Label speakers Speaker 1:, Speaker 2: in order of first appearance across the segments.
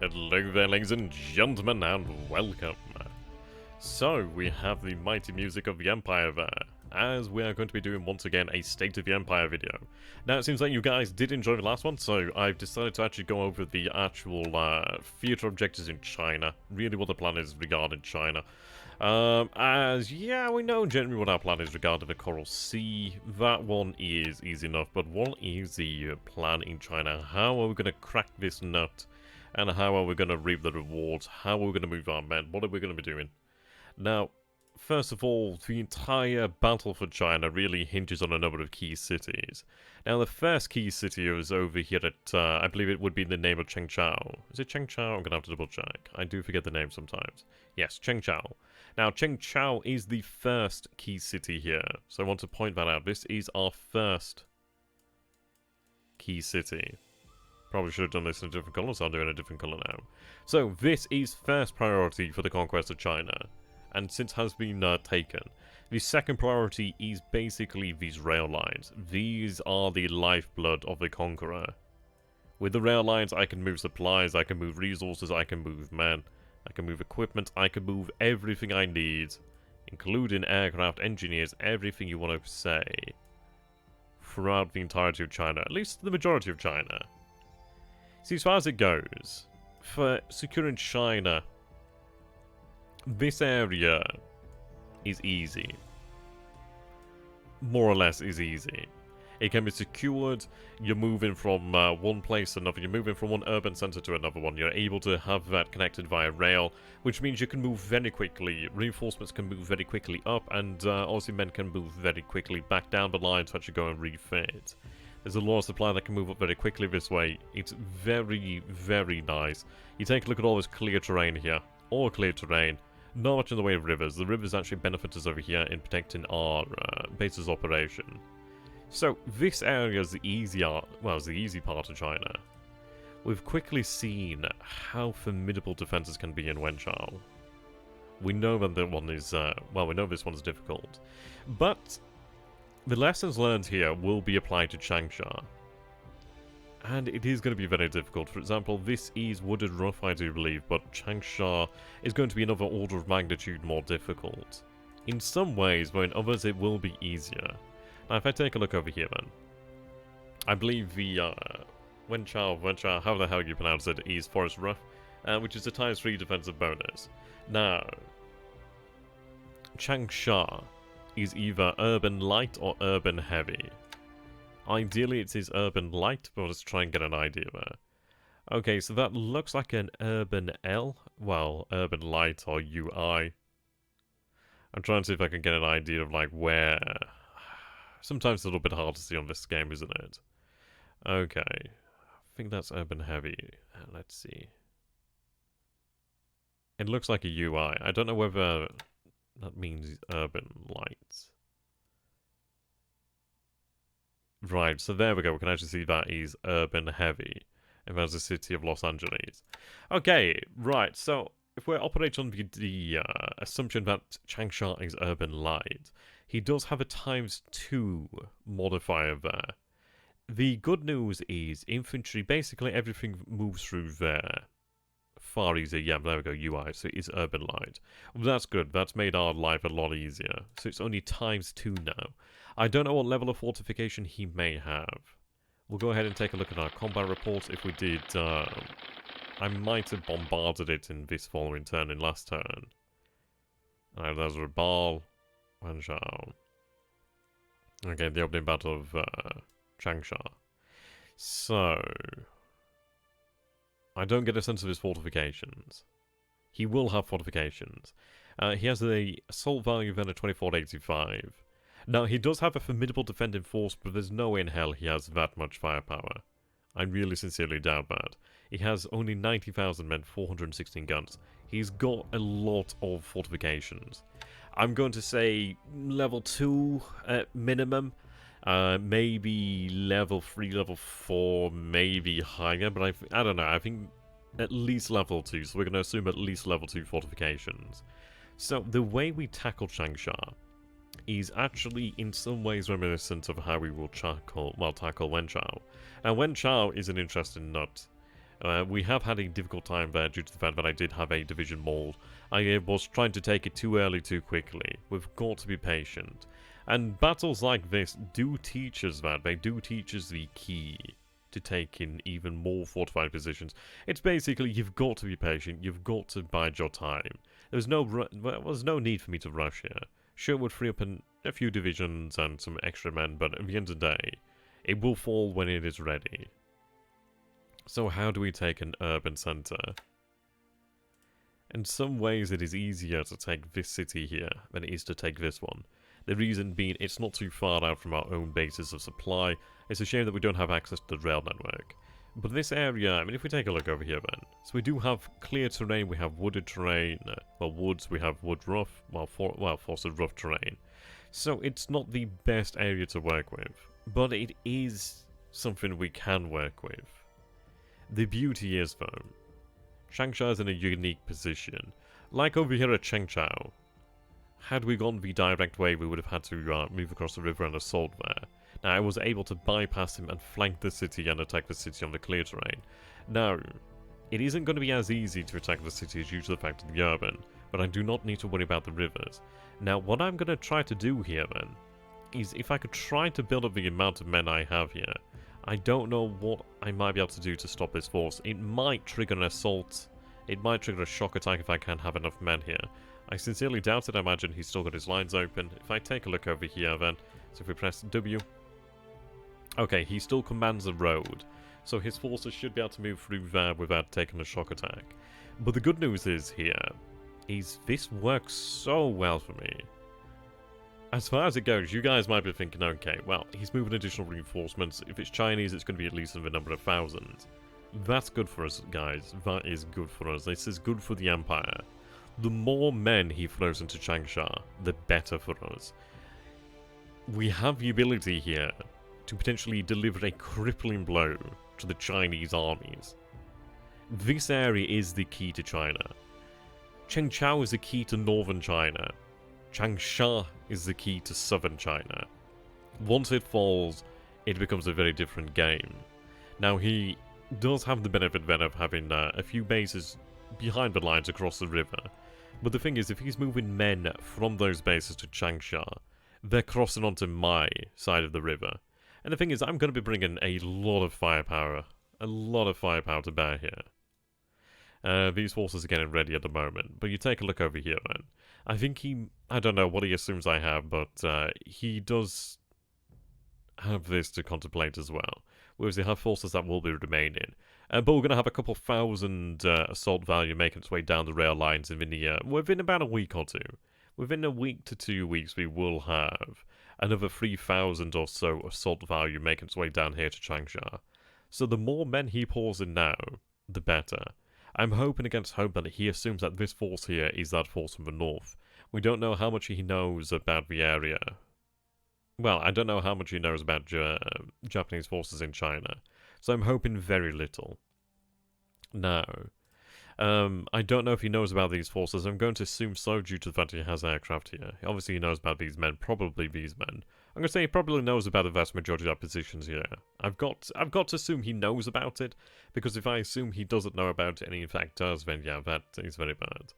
Speaker 1: Hello there, ladies and gentlemen, and welcome. So, we have the mighty music of the Empire there, as we are going to be doing once again a State of the Empire video. Now, it seems like you guys did enjoy the last one, so I've decided to actually go over the actual theatre objectives in China, really what the plan is regarding China. Yeah, we know generally what our plan is regarding the Coral Sea. That one is easy enough, but what is the plan in China? How are we going to crack this nut? And how are we going to reap the rewards? How are we going to move our men? What are we going to be doing? Now, first of all, the entire battle for China really hinges on a number of key cities. Now, the first key city is over here at, I believe it would be the name of Chengchao. Is it Chengchao? I'm going to have to double check. I do forget the name sometimes. Yes, Chengchao. Now, Chengchao is the first key city here. So I want to point that out. This is our first key city. Probably should have done this in a different colour, so I'll do it in a different colour now. So, this is first priority for the conquest of China, and since has been taken. The second priority is basically these rail lines. These are the lifeblood of the conqueror. With the rail lines, I can move supplies, I can move resources, I can move men, I can move equipment, I can move everything I need, including aircraft, engineers, everything you want to say, throughout the entirety of China, at least the majority of China. See, as far as it goes, for securing China, this area is easy. More or less is easy. It can be secured, you're moving from one place to another, you're moving from one urban centre to another one, you're able to have that connected via rail, which means you can move very quickly, reinforcements can move very quickly up, and obviously men can move very quickly back down the line to actually go and refit. There's a lot of supply that can move up very quickly this way. It's very, very nice. You take a look at all this clear terrain here. All clear terrain. Not much in the way of rivers. The rivers actually benefit us over here in protecting our base's operation. So, this area is the easy part of China. We've quickly seen how formidable defenses can be in Wenchao. We know that the one is, we know this one's difficult. But the lessons learned here will be applied to Changsha. And it is going to be very difficult. For example, this is wooded rough, I do believe, but Changsha is going to be another order of magnitude more difficult. In some ways, but in others it will be easier. Now, if I take a look over here then, I believe the Wenchao, how the hell you pronounce it, is Forest Rough, which is a ×3 defensive bonus. Now, Changsha is either urban light or urban heavy. Ideally it is urban light, but let's try and get an idea there. Okay, so that looks like an urban L. Well, urban light or UI. I'm trying to see if I can get an idea of like where. Sometimes it's a little bit hard to see on this game, isn't it? Okay, I think that's urban heavy. Let's see. It looks like a UI. I don't know whether that means urban light. Right, so there we go. We can actually see that is urban heavy. And that's the city of Los Angeles. Okay, right. So if we're operating on the assumption that Changsha is urban light, he does have a ×2 modifier there. The good news is infantry, basically everything moves through there. Far easier, yeah, there we go, UI, so it's urban light. Well, that's good, that's made our life a lot easier. So it's only ×2 now. I don't know what level of fortification he may have. We'll go ahead and take a look at our combat reports. If we did, I might have bombarded it in this following turn, in last turn. Alright, there's Rabal, Wenchao. Okay, the opening battle of Changsha. So, I don't get a sense of his fortifications. He will have fortifications. He has the assault value then of 2485. Now, he does have a formidable defending force, but there's no way in hell he has that much firepower. I really sincerely doubt that. He has only 90,000 men, 416 guns. He's got a lot of fortifications. I'm going to say level 2 at minimum. Maybe level 3, level 4, maybe higher, but I don't know. I think at least level 2, so we're going to assume at least level 2 fortifications. So, the way we tackle Changsha is actually in some ways reminiscent of how we will tackle Wenchao. Now, Wenchao is an interesting nut. We have had a difficult time there due to the fact that I did have a division mauled. I was trying to take it too early too quickly. We've got to be patient. And battles like this do teach us that. They do teach us the key to take in even more fortified positions. It's basically, you've got to be patient, you've got to bide your time. There's no need for me to rush here. Sure, it would free up a few divisions and some extra men, but at the end of the day, it will fall when it is ready. So how do we take an urban centre? In some ways it is easier to take this city here than it is to take this one. The reason being, it's not too far out from our own bases of supply. It's a shame that we don't have access to the rail network. But this area, I mean, if we take a look over here then. So we do have clear terrain, we have wooded terrain, well, woods, we have wood rough, forested rough terrain. So it's not the best area to work with, but it is something we can work with. The beauty is, though, Changsha is in a unique position. Like over here at Chengchao, had we gone the direct way, we would have had to move across the river and assault there. Now, I was able to bypass him and flank the city and attack the city on the clear terrain. Now, it isn't going to be as easy to attack the city due to the fact of the urban, but I do not need to worry about the rivers. Now, what I'm going to try to do here, then, is if I could try to build up the amount of men I have here, I don't know what I might be able to do to stop this force. It might trigger an assault. It might trigger a shock attack if I can't have enough men here. I sincerely doubt it. I imagine he's still got his lines open. If I take a look over here then, so if we press W. Okay, he still commands the road. So his forces should be able to move through there without taking a shock attack. But the good news is here, is this works so well for me. As far as it goes, you guys might be thinking, okay, well, he's moving additional reinforcements. If it's Chinese, it's going to be at least in the number of thousands. That's good for us, guys. That is good for us. This is good for the Empire. The more men he throws into Changsha, the better for us. We have the ability here to potentially deliver a crippling blow to the Chinese armies. This area is the key to China. Chengchao is the key to northern China. Changsha is the key to southern China. Once it falls, it becomes a very different game. Now, he does have the benefit then of having a few bases behind the lines across the river. But the thing is, if he's moving men from those bases to Changsha, they're crossing onto my side of the river. And the thing is, I'm going to be bringing a lot of firepower to bear here. These forces are getting ready at the moment, but you take a look over here, man. I think I don't know what he assumes I have, but he does have this to contemplate as well. Whereas they have forces that will be remaining. But we're going to have a couple thousand assault value making its way down the rail lines within about a week or two. Within a week to 2 weeks, we will have another 3,000 or so assault value making its way down here to Changsha. So the more men he pours in now, the better. I'm hoping against hope that he assumes that this force here is that force from the north. We don't know how much he knows about the area. Well, I don't know how much he knows about Japanese forces in China. So I'm hoping very little. Now, I don't know if he knows about these forces. I'm going to assume so due to the fact he has aircraft here. Obviously he knows about these men, probably these men. I'm going to say he probably knows about the vast majority of our positions here. I've got to assume he knows about it, because if I assume he doesn't know about it and he in fact does, then yeah, that is very bad.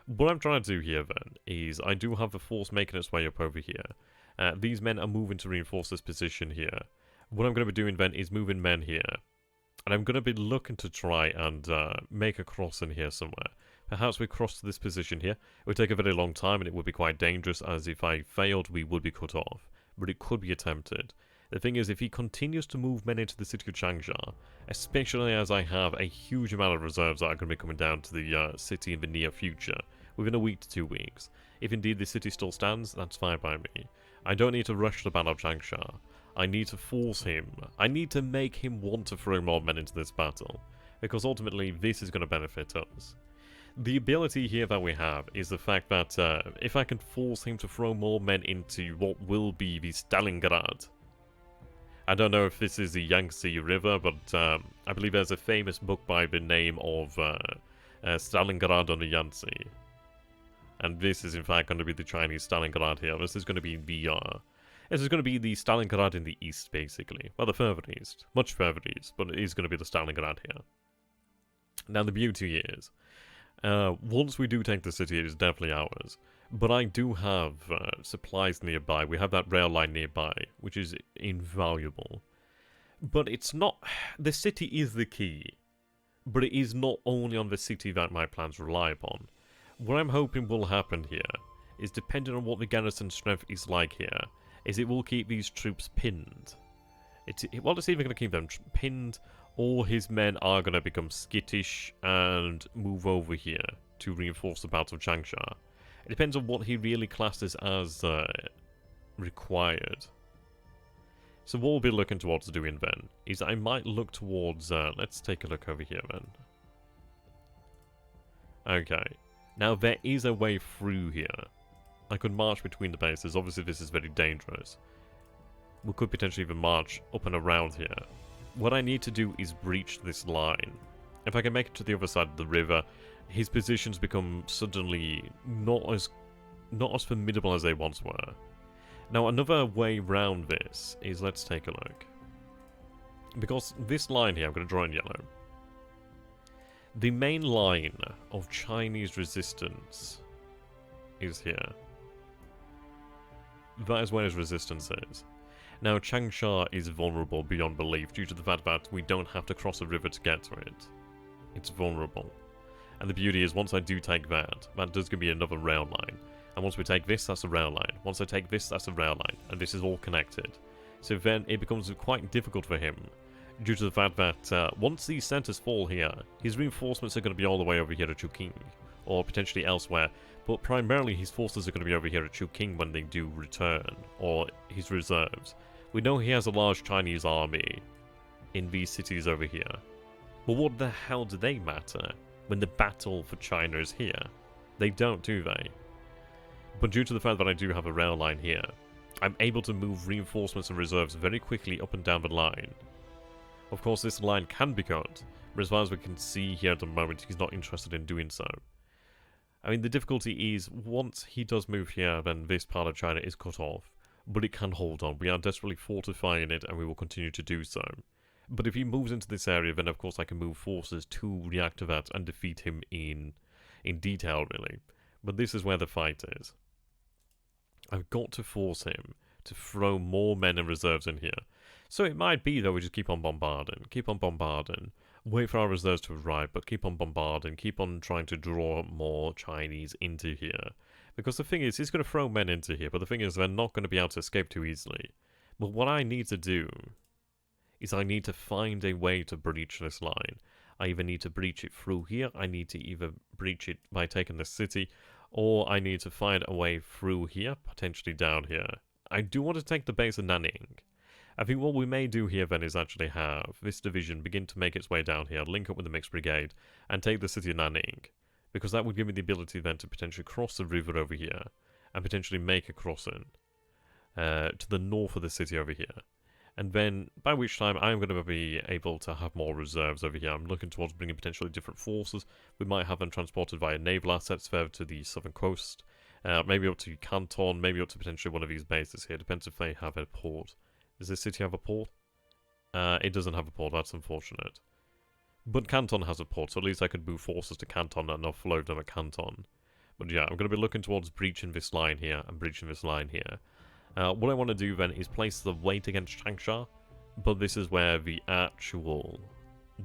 Speaker 1: What I'm trying to do here then is I do have a force making its way up over here. These men are moving to reinforce this position here. What I'm going to be doing then is moving men here. And I'm going to be looking to try and make a cross in here somewhere. Perhaps we cross to this position here. It would take a very long time and it would be quite dangerous, as if I failed we would be cut off. But it could be attempted. The thing is, if he continues to move men into the city of Changsha, especially as I have a huge amount of reserves that are going to be coming down to the city in the near future, within a week to 2 weeks, if indeed the city still stands, that's fine by me. I don't need to rush the battle of Changsha. I need to force him. I need to make him want to throw more men into this battle, because ultimately this is going to benefit us. The ability here that we have is the fact that if I can force him to throw more men into what will be the Stalingrad. I don't know if this is the Yangtze River, but I believe there's a famous book by the name of Stalingrad on the Yangtze. And this is in fact going to be the Chinese Stalingrad here. This is going to be the Stalingrad in the east, basically. Well, the further east. Much further east, but it is going to be the Stalingrad here. Now, the beauty is, once we do take the city, it is definitely ours. But I do have supplies nearby. We have that rail line nearby, which is invaluable. But it's not... The city is the key. But it is not only on the city that my plans rely upon. What I'm hoping will happen here is, depending on what the garrison strength is like here, is it will keep these troops pinned. Well, it's either going to keep them pinned, or his men are going to become skittish and move over here to reinforce the Battle of Changsha. It depends on what he really classes as required. So what we'll be looking towards doing then is I might look towards... let's take a look over here then. Okay. Now there is a way through here. I could march between the bases. Obviously this is very dangerous. We could potentially even march up and around here. What I need to do is breach this line. If I can make it to the other side of the river, his positions become suddenly not as formidable as they once were. Now, another way round this is, let's take a look. Because this line here, I'm going to draw in yellow. The main line of Chinese resistance is here. That is where his resistance is. Now, Changsha is vulnerable beyond belief due to the fact that we don't have to cross a river to get to it. It's vulnerable. And the beauty is, once I do take that, that does give me another rail line. And once we take this, that's a rail line. Once I take this, that's a rail line. And this is all connected. So then it becomes quite difficult for him, due to the fact that once these centers fall here, his reinforcements are going to be all the way over here at Chongqing, or potentially elsewhere. But primarily his forces are going to be over here at Chongqing when they do return, or his reserves. We know he has a large Chinese army in these cities over here. But what the hell do they matter when the battle for China is here? They don't, do they? But due to the fact that I do have a rail line here, I'm able to move reinforcements and reserves very quickly up and down the line. Of course, this line can be cut, but as far as we can see here at the moment, he's not interested in doing so. I mean, the difficulty is, once he does move here, then this part of China is cut off, but it can hold on. We are desperately fortifying it, and we will continue to do so. But if he moves into this area, then of course I can move forces to react to that and defeat him in detail, really. But this is where the fight is. I've got to force him to throw more men and reserves in here. So it might be that we just keep on bombarding, wait for our reserves to arrive, but keep on bombarding, keep on trying to draw more Chinese into here. Because the thing is, he's going to throw men into here, but the thing is, they're not going to be able to escape too easily. But what I need to do is I need to find a way to breach this line. I either need to breach it through here, I need to either breach it by taking the city, or I need to find a way through here, potentially down here. I do want to take the base of Nanning. I think what we may do here then is actually have this division begin to make its way down here, link up with the mixed brigade, and take the city of Nanning. Because that would give me the ability then to potentially cross the river over here, and potentially make a crossing to the north of the city over here. And then, by which time I'm going to be able to have more reserves over here. I'm looking towards bringing potentially different forces. We might have them transported via naval assets further to the southern coast. Maybe up to Canton, maybe up to potentially one of these bases here. Depends if they have a port. Does this city have a port? It doesn't have a port, that's unfortunate. But Canton has a port, so at least I could move forces to Canton and offload them at Canton. But yeah, I'm going to be looking towards breaching this line here and breaching this line here. What I want to do then is place the weight against Changsha, but this is where the actual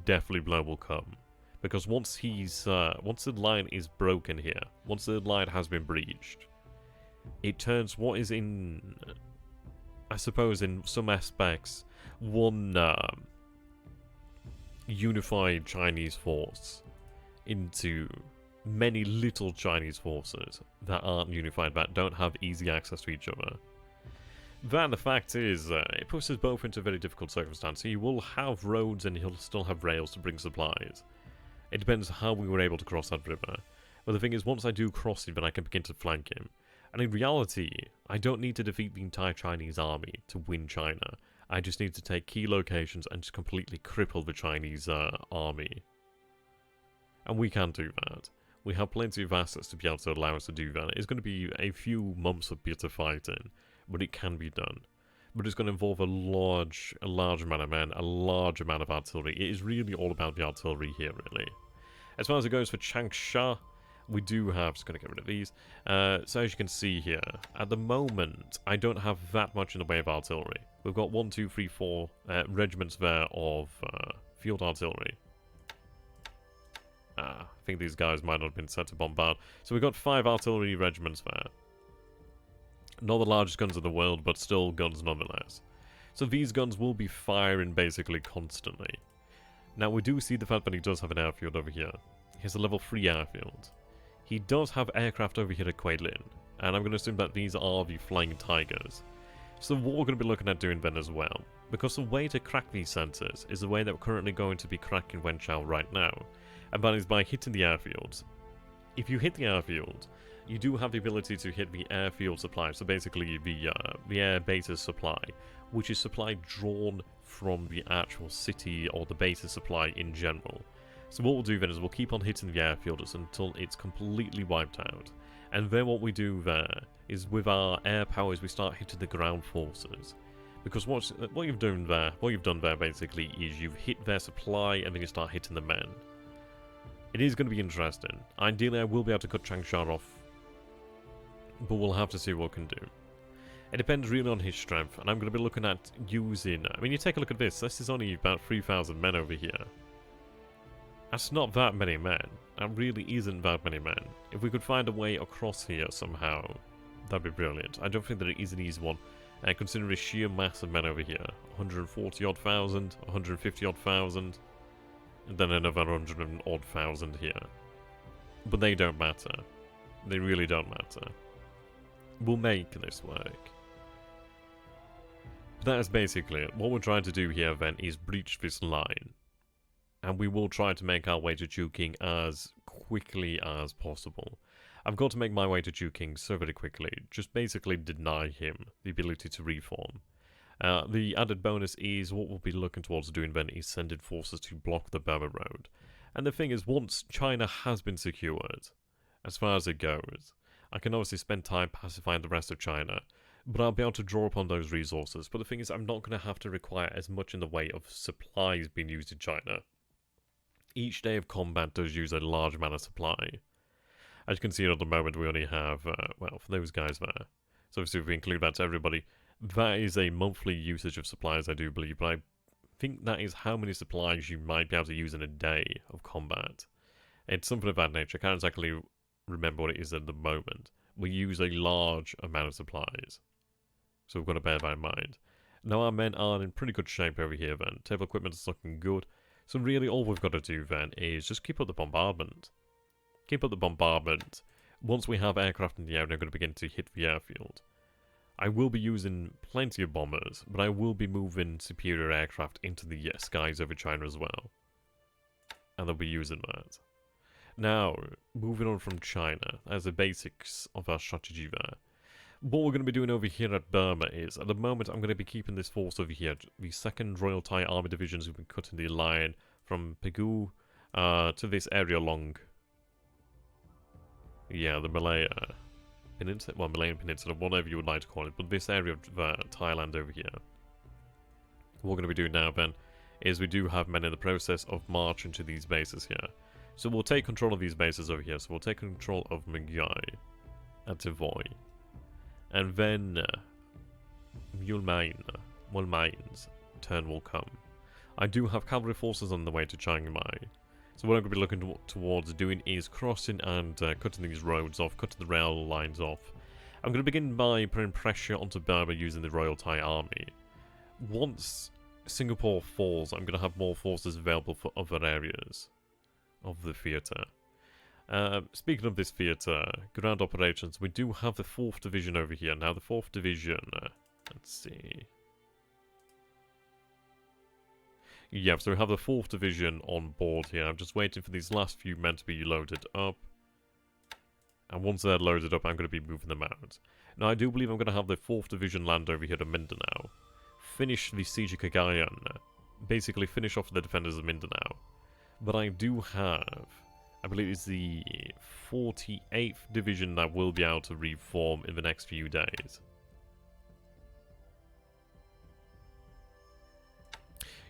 Speaker 1: deathly blow will come. Because once the line is broken here, once the line has been breached, it turns what is in, I suppose in some aspects, one unified Chinese force into many little Chinese forces that aren't unified, that don't have easy access to each other. Then the fact is, it puts us both into a very difficult circumstance. He will have roads and he'll still have rails to bring supplies. It depends how we were able to cross that river. But the thing is, once I do cross him, then I can begin to flank him. And in reality, I don't need to defeat the entire Chinese army to win China. I just need to take key locations and just completely cripple the Chinese army. And we can do that. We have plenty of assets to be able to allow us to do that. It's going to be a few months of bitter fighting, but it can be done. But it's going to involve a large amount of men, a large amount of artillery. It is really all about the artillery here, really. As far as it goes for Changsha, we do have, just going to get rid of these, so as you can see here, at the moment, I don't have that much in the way of artillery. We've got 1, 2, 3, 4 regiments there of field artillery. I think these guys might not have been set to bombard. So we've got 5 artillery regiments there. Not the largest guns in the world, but still guns nonetheless. So these guns will be firing basically constantly. Now we do see the fact that he does have an airfield over here. He has a level 3 airfield. He does have aircraft over here at Quaidlin, and I'm going to assume that these are the Flying Tigers. So what we're going to be looking at doing then as well, because the way to crack these centres is the way that we're currently going to be cracking Wenchao right now, and that is by hitting the airfields. If you hit the airfield, you do have the ability to hit the airfield supply, so basically the air base's supply, which is supply drawn from the actual city or the base's supply in general. So what we'll do then is we'll keep on hitting the airfields until it's completely wiped out. And then what we do there is with our air powers we start hitting the ground forces. Because what you've done there basically is you've hit their supply and then you start hitting the men. It is going to be interesting. Ideally I will be able to cut Changsha off, but we'll have to see what we can do. It depends really on his strength, and I'm going to be looking at using... I mean, you take a look at this. This is only about 3,000 men over here. That's not that many men. That really isn't that many men. If we could find a way across here somehow, that'd be brilliant. I don't think that it is an easy one. And consider the sheer mass of men over here. 140-odd thousand, 150-odd thousand, and then another 100-odd thousand here. But they don't matter. They really don't matter. We'll make this work. But that is basically it. What we're trying to do here then is breach this line. And we will try to make our way to Juking as quickly as possible. I've got to make my way to Juking so very quickly. Just basically deny him the ability to reform. The added bonus is what we'll be looking towards doing then is sending forces to block the Burma Road. And the thing is, once China has been secured, as far as it goes, I can obviously spend time pacifying the rest of China, but I'll be able to draw upon those resources. But the thing is, I'm not going to have to require as much in the way of supplies being used in China. Each day of combat does use a large amount of supply. As you can see at the moment, we only have, well, for those guys there. So obviously if we include that to everybody, that is a monthly usage of supplies, I do believe. But I think that is how many supplies you might be able to use in a day of combat. It's something of that nature. I can't exactly remember what it is at the moment. We use a large amount of supplies. So we've got to bear that in mind. Now our men are in pretty good shape over here then. Table equipment is looking good. So really all we've got to do then is just keep up the bombardment. Keep up the bombardment. Once we have aircraft in the air, they're going to begin to hit the airfield. I will be using plenty of bombers, but I will be moving superior aircraft into the skies over China as well. And they'll be using that. Now, moving on from China, as the basics of our strategy there. What we're going to be doing over here at Burma is, at the moment, I'm going to be keeping this force over here. The 2nd Royal Thai Army Divisions have been cutting the line from Pegu to this area along, yeah, the Malaya Peninsula, well, Malayan Peninsula, whatever you would like to call it, but this area of Thailand over here. What we're going to be doing now, then, is we do have men in the process of marching to these bases here. So we'll take control of these bases over here. So we'll take control of Myai and Tavoy. And then Mulmain's turn will come. I do have cavalry forces on the way to Chiang Mai. So what I'm going to be looking towards doing is crossing and cutting these roads off, cutting the rail lines off. I'm going to begin by putting pressure onto Burma using the Royal Thai Army. Once Singapore falls, I'm going to have more forces available for other areas of the theatre. Speaking of this theatre, ground operations, we do have the 4th Division over here. Now the 4th Division, let's see. Yeah, so we have the 4th Division on board here. I'm just waiting for these last few men to be loaded up. And once they're loaded up, I'm going to be moving them out. Now, I do believe I'm going to have the 4th Division land over here to Mindanao. Finish the siege of Cagayan. Basically finish off the defenders of Mindanao. But I do have, I believe it's the 48th Division that will be able to reform in the next few days.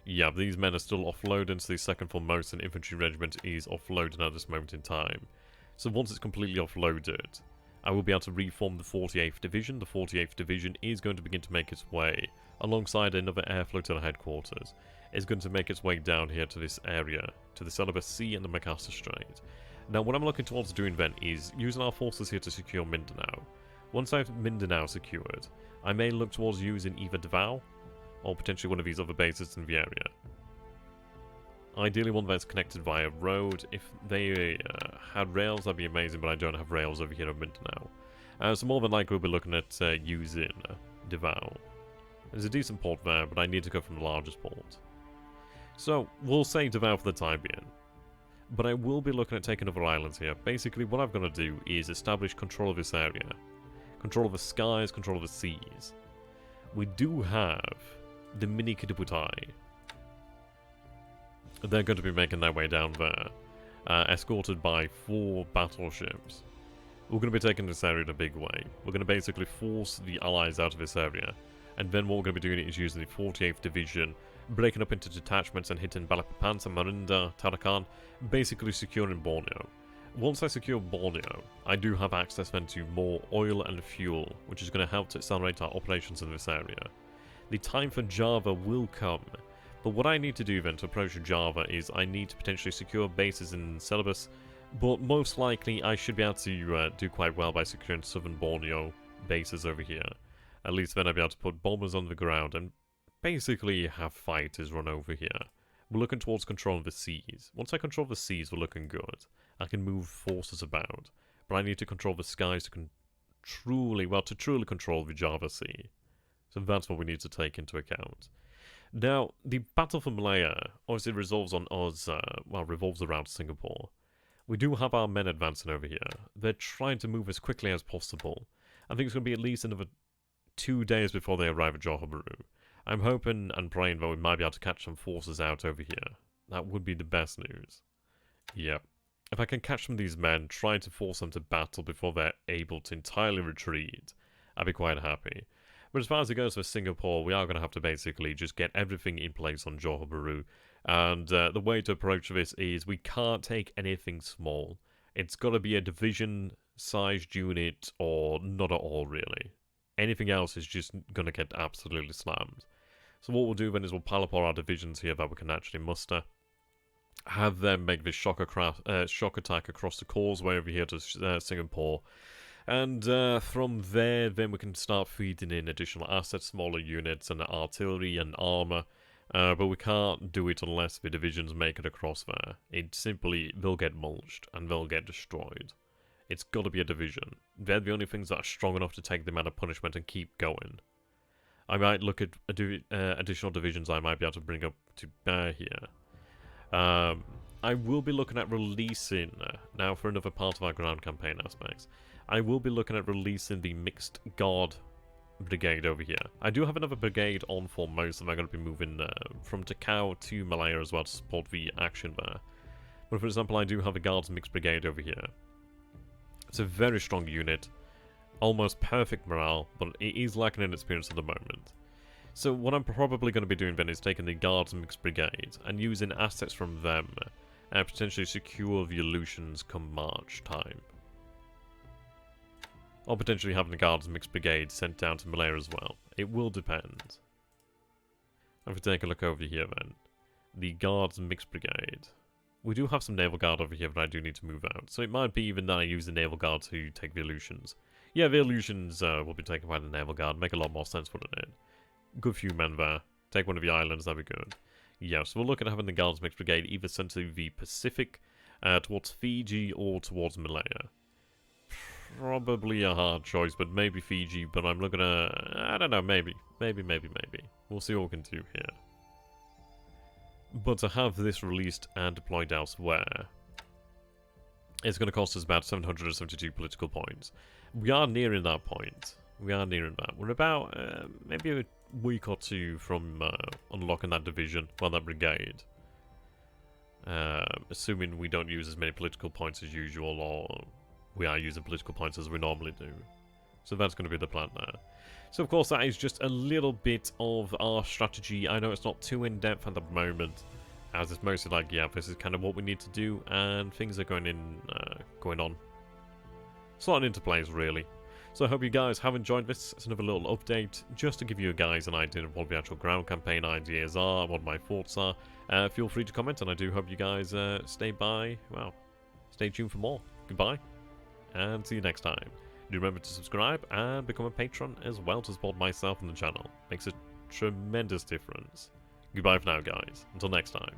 Speaker 1: Yeah, these men are still offloading, so the 2nd Formosan Infantry Regiment is offloading at this moment in time. So once it's completely offloaded, I will be able to reform the 48th Division. The 48th Division is going to begin to make its way, alongside another air flotilla headquarters, is going to make its way down here to this area, to the Celebes Sea and the Macassar Strait. Now, what I'm looking towards doing then is using our forces here to secure Mindanao. Once I have Mindanao secured, I may look towards using either Davao, or potentially one of these other bases in the area. Ideally one that's connected via road. If they had rails, that'd be amazing, but I don't have rails over here in Mindanao. So more than likely we'll be looking at using Davao. There's a decent port there, but I need to go from the largest port. So, we'll say Davao for the time being. But I will be looking at taking other islands here. Basically, what I'm going to do is establish control of this area. Control of the skies, control of the seas. We do have the mini Kidabutai. They're going to be making their way down there, escorted by 4 battleships. We're going to be taking this area in a big way. We're going to basically force the allies out of this area, and then what we're going to be doing is using the 48th Division, breaking up into detachments and hitting Balikpapan, Samarinda, Tarakan, basically securing Borneo. Once I secure Borneo, I do have access then to more oil and fuel, which is going to help to accelerate our operations in this area. The time for Java will come, but what I need to do then to approach Java is I need to potentially secure bases in Celebes, but most likely I should be able to do quite well by securing southern Borneo bases over here. At least then I'll be able to put bombers on the ground and basically have fighters run over here. We're looking towards control of the seas. Once I control the seas, we're looking good. I can move forces about, but I need to control the skies to truly control the Java Sea. So that's what we need to take into account. Now, the battle for Malaya obviously revolves around Singapore. We do have our men advancing over here. They're trying to move as quickly as possible. I think it's going to be at least another 2 days before they arrive at Johor Bahru. I'm hoping and praying that we might be able to catch some forces out over here. That would be the best news. Yep. If I can catch some of these men, try to force them to battle before they're able to entirely retreat, I'd be quite happy. But as far as it goes for Singapore, we are going to have to basically just get everything in place on Johor Bahru. And the way to approach this is we can't take anything small. It's got to be a division-sized unit or not at all, really. Anything else is just going to get absolutely slammed. So what we'll do then is we'll pile up all our divisions here that we can actually muster. Have them make this shock attack across the causeway over here to Singapore. And from there, then we can start feeding in additional assets, smaller units, and artillery and armor. But we can't do it unless the divisions make it across there. They'll get mulched and they'll get destroyed. It's got to be a division. They're the only things that are strong enough to take them out of punishment and keep going. I might look at additional divisions I might be able to bring up to bear here. I will be looking at releasing, now for another part of our ground campaign aspects, I will be looking at releasing the Mixed Guard Brigade over here. I do have another brigade on Formosa, and I'm going to be moving from Takao to Malaya as well to support the action there. But for example, I do have a Guards Mixed Brigade over here. It's a very strong unit, almost perfect morale, but it is lacking in experience at the moment. So what I'm probably going to be doing then is taking the Guards Mixed Brigade and using assets from them and potentially secure the Aleutians come March time. Or potentially having the Guards Mixed Brigade sent down to Malaya as well. It will depend. If we take a look over here then. The Guards Mixed Brigade. We do have some Naval Guard over here that I do need to move out. So it might be even that I use the Naval Guard to take the Aleutians. Yeah, the Aleutians will be taken by the Naval Guard. Make a lot more sense, wouldn't it? Good few men there. Take one of the islands, that'd be good. Yeah, so we'll look at having the Guards Mixed Brigade either sent to the Pacific, towards Fiji, or towards Malaya. Probably a hard choice, but maybe Fiji, but I'm looking at... I don't know, maybe. Maybe. We'll see what we can do here. But to have this released and deployed elsewhere, it's going to cost us about 772 political points. We are nearing that point. We're about maybe a week or two from unlocking that division, well, that brigade. Assuming we don't use as many political points as usual, or we are using political points as we normally do. So that's going to be the plan there. So of course that is just a little bit of our strategy. I know it's not too in-depth at the moment, as it's mostly like, yeah, this is kind of what we need to do, and things are going on. Slotting into place, really. So I hope you guys have enjoyed this. It's another little update, just to give you guys an idea of what the actual ground campaign ideas are, what my thoughts are. Feel free to comment, and I do hope you guys stay tuned for more. Goodbye, and see you next time. Do remember to subscribe and become a patron as well to support myself and the channel. Makes a tremendous difference. Goodbye for now, guys. Until next time.